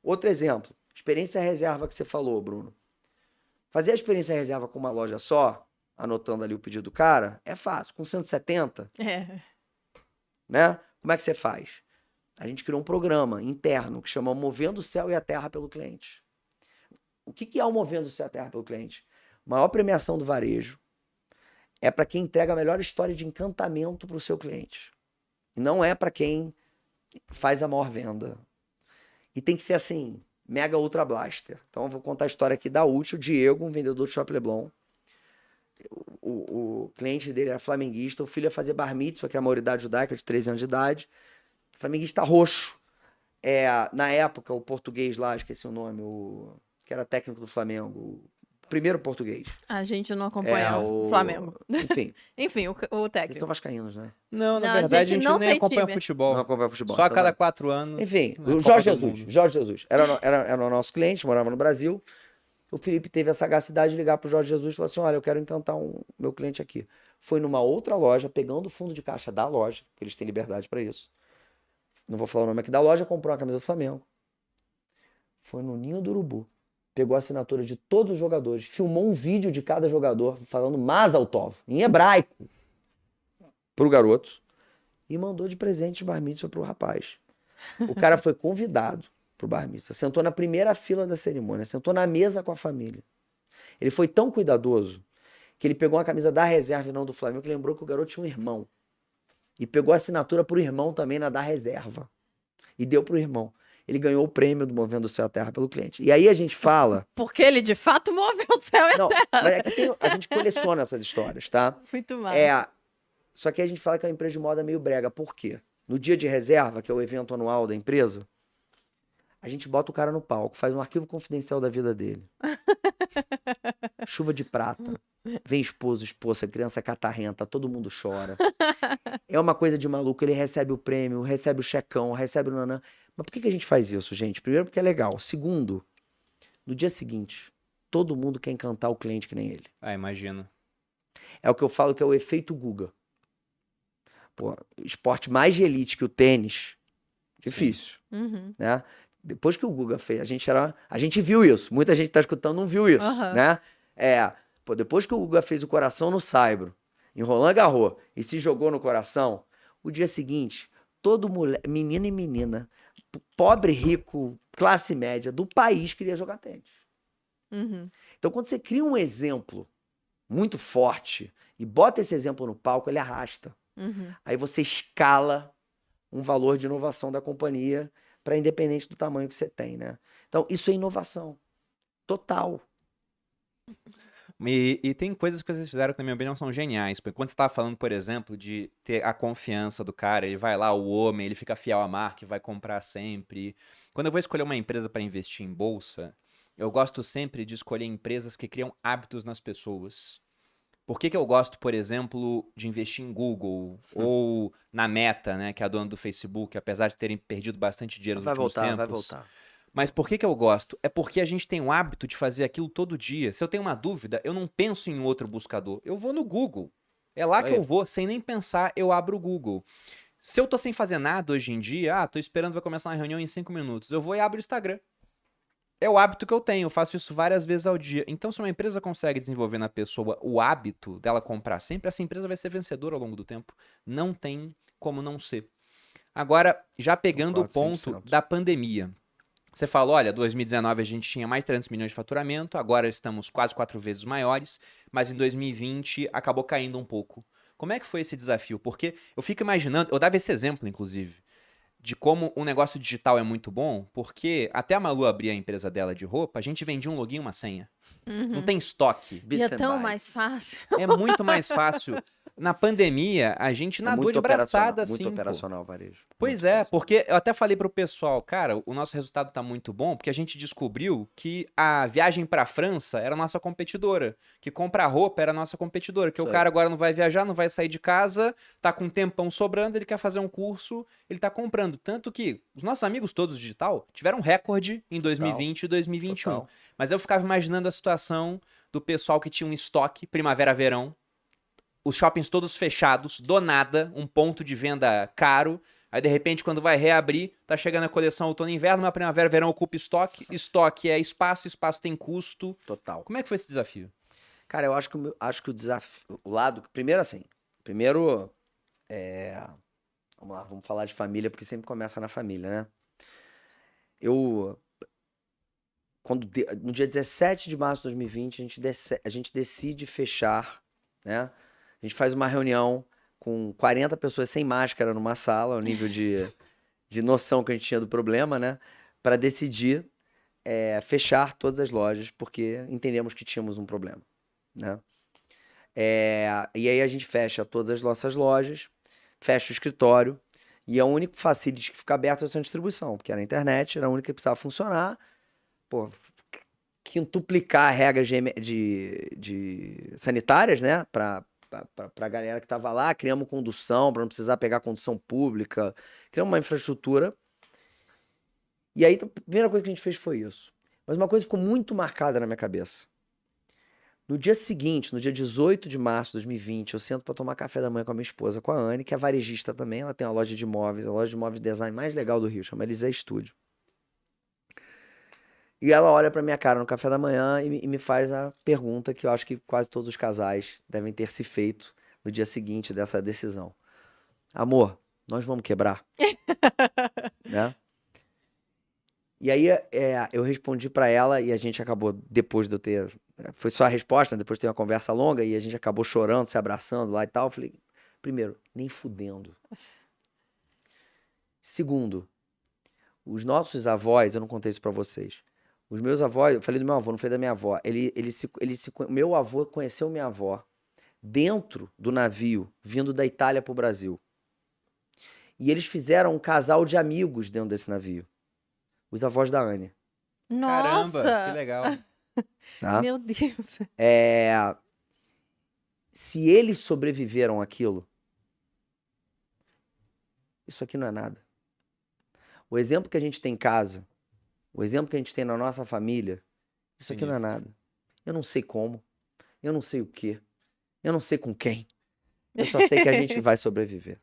Outro exemplo, experiência reserva que você falou, Bruno. Fazer a experiência reserva com uma loja só, anotando ali o pedido do cara, é fácil. Com 170, né? Como é que você faz? A gente criou um programa interno que chama Movendo o Céu e a Terra pelo Cliente. O que é o Movendo o Céu e a Terra pelo Cliente? Maior premiação do varejo é para quem entrega a melhor história de encantamento para o seu cliente. E não é para quem faz a maior venda. E tem que ser assim, mega ultra blaster. Então eu vou contar a história aqui da Útil, o Diego, um vendedor de Shopping Leblon. O cliente dele era flamenguista, o filho ia fazer bar mitzvah, que é a maioridade judaica de 13 anos de idade. Flamenguista roxo. Na época, o português lá, esqueci o nome, que era técnico do Flamengo, o primeiro português. A gente não acompanha o Flamengo. Enfim. Enfim, o técnico. Vocês estão vascaínos, né? Não, na verdade, a gente nem acompanha futebol. Não acompanha futebol. Só a cada 4 anos. Enfim, o Jorge Jesus. Era o nosso cliente, morava no Brasil. O Felipe teve a sagacidade de ligar pro Jorge Jesus e falar assim, olha, eu quero encantar meu cliente aqui. Foi numa outra loja, pegando o fundo de caixa da loja, que eles têm liberdade para isso. Não vou falar o nome aqui da loja, comprou uma camisa do Flamengo. Foi no Ninho do Urubu. Pegou a assinatura de todos os jogadores, filmou um vídeo de cada jogador falando Mazal Tov, em hebraico, pro garoto, e mandou de presente bar mitzvah pro rapaz. O cara foi convidado pro bar mitzvah, sentou na primeira fila da cerimônia, sentou na mesa com a família. Ele foi tão cuidadoso que ele pegou uma camisa da reserva e não do Flamengo, que lembrou que o garoto tinha um irmão. E pegou a assinatura pro irmão também na da reserva. E deu pro irmão. Ele ganhou o prêmio do Movendo o Céu e a Terra pelo cliente. E aí a gente fala... Porque ele de fato moveu o céu e a terra. Mas é que a gente coleciona essas histórias, tá? Muito mal. Só que a gente fala que a empresa de moda é meio brega. Por quê? No dia de reserva, que é o evento anual da empresa, a gente bota o cara no palco, faz um arquivo confidencial da vida dele. Chuva de prata. Vem esposo, esposa, criança catarrenta, todo mundo chora. É uma coisa de maluco, ele recebe o prêmio, recebe o checão, recebe o nanã. Mas por que a gente faz isso, gente? Primeiro, porque é legal. Segundo, no dia seguinte, todo mundo quer encantar o cliente que nem ele. Imagino. É o que eu falo que é o efeito Guga. Pô, esporte mais de elite que o tênis, difícil, né? Depois que o Guga fez, a gente viu isso. Muita gente que tá escutando não viu isso, né? Depois que o Guga fez o coração no saibro, em Roland Garros, e se jogou no coração, o dia seguinte, todo menino e menina, pobre, rico, classe média do país queria jogar tênis. Então, quando você cria um exemplo muito forte e bota esse exemplo no palco, ele arrasta. Aí você escala um valor de inovação da companhia para independente do tamanho que você tem, né? Então, isso é inovação. Total. E tem coisas que vocês fizeram que, na minha opinião, são geniais. Porque quando você estava falando, por exemplo, de ter a confiança do cara, ele vai lá, o homem, ele fica fiel à marca e vai comprar sempre. Quando eu vou escolher uma empresa para investir em bolsa, eu gosto sempre de escolher empresas que criam hábitos nas pessoas. Por que eu gosto, por exemplo, de investir em Google ou na Meta, né, que é a dona do Facebook, apesar de terem perdido bastante dinheiro nos últimos tempos? Vai voltar. Mas por que eu gosto? É porque a gente tem o hábito de fazer aquilo todo dia. Se eu tenho uma dúvida, eu não penso em outro buscador. Eu vou no Google. É lá que eu vou, sem nem pensar, eu abro o Google. Se eu tô sem fazer nada hoje em dia, tô esperando, vai começar uma reunião em 5 minutos. Eu vou e abro o Instagram. É o hábito que eu tenho, eu faço isso várias vezes ao dia. Então, se uma empresa consegue desenvolver na pessoa o hábito dela comprar sempre, essa empresa vai ser vencedora ao longo do tempo. Não tem como não ser. Agora, já pegando o ponto 100%. da pandemia. Você falou, olha, 2019 a gente tinha mais de 300 milhões de faturamento, agora estamos quase 4 vezes maiores, mas em 2020 acabou caindo um pouco. Como é que foi esse desafio? Porque eu fico imaginando, eu dava esse exemplo, inclusive, de como um negócio digital é muito bom, porque até a Malu abrir a empresa dela de roupa, a gente vendia um login e uma senha. Não tem estoque. E é tão mais fácil. É muito mais fácil. Na pandemia, a gente nadou de braçada, assim. Muito operacional, varejo. Pois é, porque eu até falei pro pessoal, cara, o nosso resultado tá muito bom, porque a gente descobriu que a viagem pra França era a nossa competidora, que comprar roupa era a nossa competidora, que o cara agora não vai viajar, não vai sair de casa, tá com um tempão sobrando, ele quer fazer um curso, ele tá comprando. Tanto que os nossos amigos todos digital tiveram recorde em 2020 e 2021. Total. Mas eu ficava imaginando a situação do pessoal que tinha um estoque, primavera-verão, os shoppings todos fechados, do nada, um ponto de venda caro, Aí, de repente, quando vai reabrir, tá chegando a coleção outono e inverno, na primavera, verão ocupa estoque. Estoque é espaço, espaço tem custo. Total. Como é que foi esse desafio? Cara, eu acho que o desafio, o lado, primeiro assim, primeiro, vamos lá, vamos falar de família, porque sempre começa na família, né? No dia 17 de março de 2020, a gente decide fechar, né? A gente faz uma reunião com 40 pessoas sem máscara numa sala, o nível de noção que a gente tinha do problema, né? Para decidir fechar todas as lojas, porque entendemos que tínhamos um problema, né? E aí a gente fecha todas as nossas lojas, fecha o escritório, e é o único facility que fica aberto é a distribuição, porque era a internet, era a única que precisava funcionar. Pô, quintuplicar regras de sanitárias, né? Pra galera que tava lá, criamos condução, para não precisar pegar condução pública, criamos uma infraestrutura. E aí, a primeira coisa que a gente fez foi isso. Mas uma coisa ficou muito marcada na minha cabeça. No dia seguinte, no dia 18 de março de 2020, eu sento para tomar café da manhã com a minha esposa, com a Anne, que é varejista também. Ela tem uma loja de imóveis, a loja de imóveis de design mais legal do Rio, chama Elisé Studio. E ela olha pra minha cara no café da manhã e me faz a pergunta que eu acho que quase todos os casais devem ter se feito no dia seguinte dessa decisão. Amor, nós vamos quebrar? Né? E aí eu respondi pra ela e a gente acabou, depois de eu ter... Foi só a resposta, depois de ter uma conversa longa e a gente acabou chorando, se abraçando lá e tal. Eu falei, primeiro, nem fudendo. Segundo, os nossos avós, eu não contei isso pra vocês, os meus avós, eu falei do meu avô, não falei da minha avó. Meu avô conheceu minha avó dentro do navio, vindo da Itália pro Brasil. E eles fizeram um casal de amigos dentro desse navio. Os avós da Anne. Caramba, que Nossa! legal. Tá? Meu Deus. Se eles sobreviveram àquilo, isso aqui não é nada. O exemplo que a gente tem em casa, o exemplo que a gente tem na nossa família, isso aqui não é nada. Eu não sei como, eu não sei o quê, eu não sei com quem. Eu só sei que a gente vai sobreviver.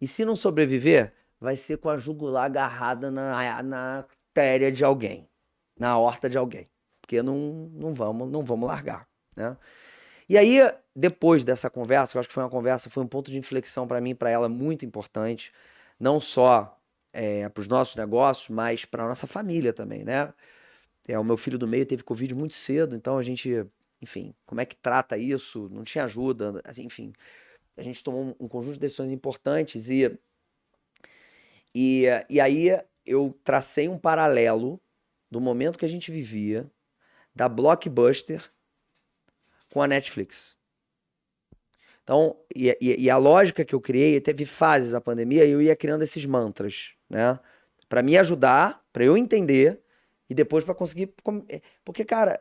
E se não sobreviver, vai ser com a jugular agarrada na artéria de alguém, na horta de alguém. Porque não vamos largar, né? E aí, depois dessa conversa, eu acho que foi um ponto de inflexão para mim e para ela muito importante, não só para os nossos negócios, mas para a nossa família também, né? O meu filho do meio teve Covid muito cedo, então a gente, enfim, como é que trata isso? Não tinha ajuda, assim, enfim. A gente tomou um conjunto de decisões importantes e aí eu tracei um paralelo do momento que a gente vivia da Blockbuster com a Netflix. Então, e a lógica que eu criei, teve fases da pandemia e eu ia criando esses mantras, né? Pra me ajudar, pra eu entender e depois pra conseguir... Porque, cara,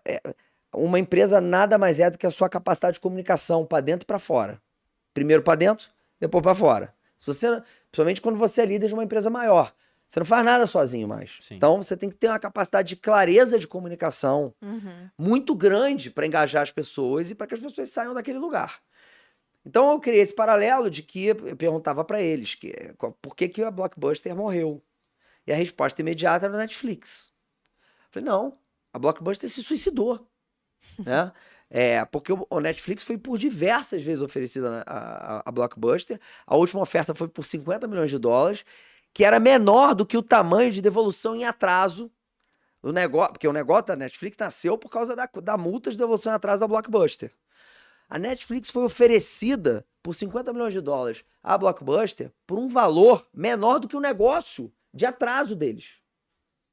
uma empresa nada mais é do que a sua capacidade de comunicação pra dentro e pra fora. Primeiro pra dentro, depois pra fora. Principalmente quando você é líder de uma empresa maior. Você não faz nada sozinho mais. Sim. Então, você tem que ter uma capacidade de clareza de comunicação muito grande para engajar as pessoas e para que as pessoas saiam daquele lugar. Então, eu criei esse paralelo de que eu perguntava para eles por que a Blockbuster morreu. E a resposta imediata era a Netflix. Eu falei, não, a Blockbuster se suicidou. Né? Porque o Netflix foi por diversas vezes oferecida a Blockbuster. A última oferta foi por $50 milhões, que era menor do que o tamanho de devolução em atraso do negócio, porque o negócio da Netflix nasceu por causa da multa de devolução em atraso da Blockbuster. A Netflix foi oferecida por $50 milhões à Blockbuster por um valor menor do que o negócio de atraso deles.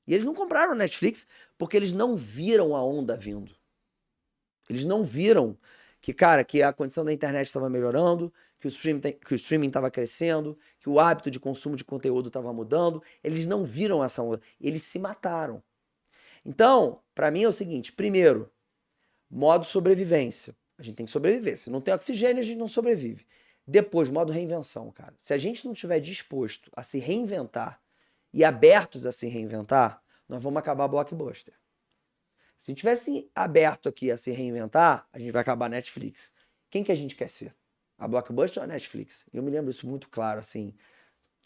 E eles não compraram a Netflix porque eles não viram a onda vindo. Eles não viram que a condição da internet estava melhorando, que o streaming estava crescendo, que o hábito de consumo de conteúdo estava mudando. Eles não viram essa onda. Eles se mataram. Então, para mim é o seguinte, primeiro, modo sobrevivência. A gente tem que sobreviver. Se não tem oxigênio, a gente não sobrevive. Depois, modo reinvenção, cara. Se a gente não estiver disposto a se reinventar e abertos a se reinventar, nós vamos acabar a Blockbuster. Se a gente tivesse aberto aqui a se reinventar, a gente vai acabar a Netflix. Quem que a gente quer ser? A Blockbuster ou a Netflix? Eu me lembro isso muito claro, assim.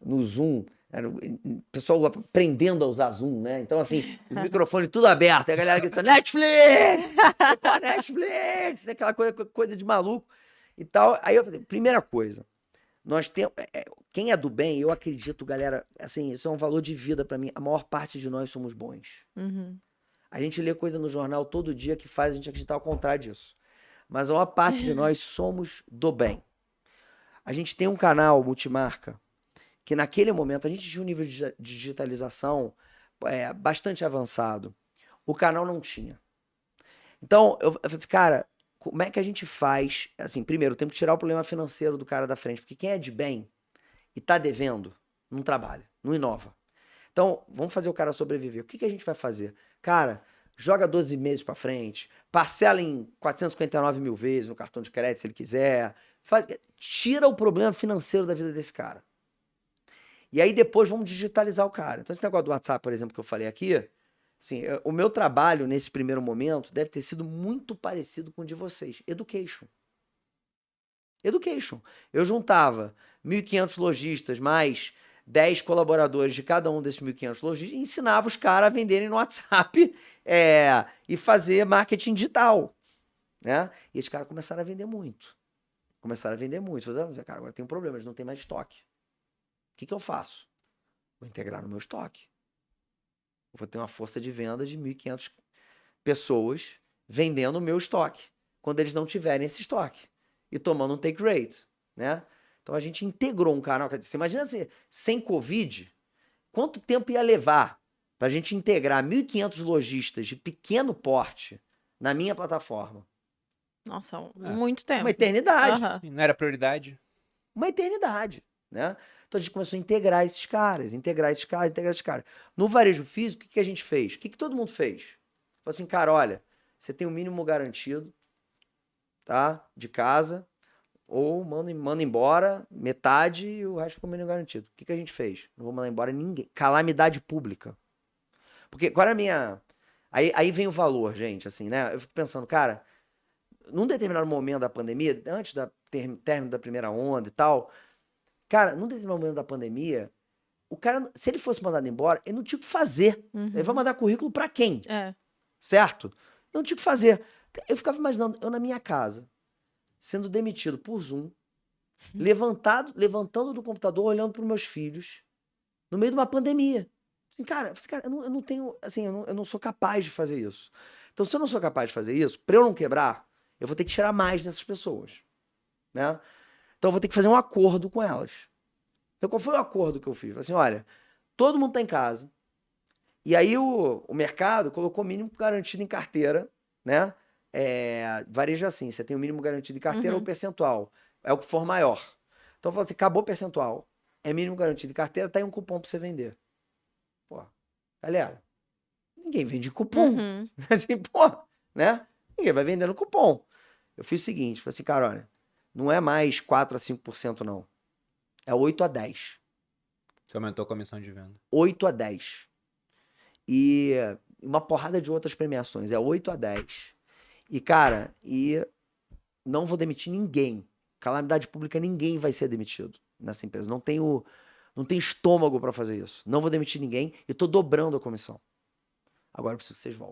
no Zoom, o pessoal aprendendo a usar Zoom, né? Então, assim, os microfones tudo aberto, e a galera gritando, Netflix! Netflix! Aquela coisa de maluco e tal. Aí eu falei, primeira coisa, nós temos... Quem é do bem, eu acredito, galera, assim, isso é um valor de vida pra mim. A maior parte de nós somos bons. Uhum. A gente lê coisa no jornal todo dia que faz a gente acreditar ao contrário disso. Mas a maior parte de nós somos do bem. A gente tem um canal multimarca que naquele momento a gente tinha um nível de digitalização bastante avançado. O canal não tinha. Então, eu falei assim, cara, como é que a gente faz? Assim, primeiro, temos que tirar o problema financeiro do cara da frente, porque quem é de bem e tá devendo, não trabalha, não inova. Então, vamos fazer o cara sobreviver. O que a gente vai fazer? Cara, joga 12 meses pra frente, parcela em 459 mil vezes no cartão de crédito, se ele quiser. Tira o problema financeiro da vida desse cara. E aí depois vamos digitalizar o cara. Então esse negócio do WhatsApp, por exemplo, que eu falei aqui, assim, o meu trabalho nesse primeiro momento deve ter sido muito parecido com o de vocês. Education. Education. Eu juntava 1.500 lojistas mais 10 colaboradores de cada um desses 1.500 lojistas e ensinava os caras a venderem no WhatsApp e fazer marketing digital, né? E esses caras começaram a vender muito. Falei, cara, agora tem um problema, eles não têm mais estoque. O que eu faço? Vou integrar no meu estoque. Eu vou ter uma força de venda de 1.500 pessoas vendendo o meu estoque, quando eles não tiverem esse estoque. E tomando um take rate, né? Então a gente integrou um canal. Você imagina assim, sem Covid, quanto tempo ia levar pra gente integrar 1.500 lojistas de pequeno porte na minha plataforma? Nossa, muito tempo. Uma eternidade. Uhum. Não era prioridade? Uma eternidade, né? Então a gente começou a integrar esses caras. No varejo físico, o que a gente fez? O que todo mundo fez? Falou assim, cara, olha, você tem o mínimo garantido, tá? De casa, ou manda embora metade e o resto ficou mínimo garantido. O que a gente fez? Não vou mandar embora ninguém. Calamidade pública. Porque qual era a minha... Aí vem o valor, gente, assim, né? Eu fico pensando, cara, num determinado momento da pandemia, antes do término da primeira onda e tal, cara, num determinado momento da pandemia, o cara, se ele fosse mandado embora, ele não tinha o que fazer. Uhum. Ele vai mandar currículo pra quem? Certo? Eu não tinha o que fazer. Eu ficava imaginando, eu na minha casa, sendo demitido por Zoom, levantando do computador, olhando pros meus filhos, no meio de uma pandemia. Cara, eu não tenho, assim, eu não sou capaz de fazer isso. Então, se eu não sou capaz de fazer isso, pra eu não quebrar, eu vou ter que tirar mais dessas pessoas, né? Então, eu vou ter que fazer um acordo com elas. Então, qual foi o acordo que eu fiz? Falei assim, olha, todo mundo tá em casa, e aí o mercado colocou mínimo garantido em carteira, né? Varejo assim, você tem o mínimo garantido em carteira ou percentual. É o que for maior. Então, eu falei assim, acabou o percentual, é mínimo garantido em carteira, tá aí um cupom pra você vender. Pô, galera, ninguém vende cupom. Uhum. Assim, pô, né? Ninguém vai vendendo cupom. Eu fiz o seguinte, falei assim, cara, olha, não é mais 4 a 5% não. É 8 a 10. Você aumentou a comissão de venda. 8 a 10. E uma porrada de outras premiações. É 8 a 10. E, cara, não vou demitir ninguém. Calamidade pública, ninguém vai ser demitido nessa empresa. Não tenho estômago pra fazer isso. Não vou demitir ninguém e tô dobrando a comissão. Agora eu preciso que vocês voltem.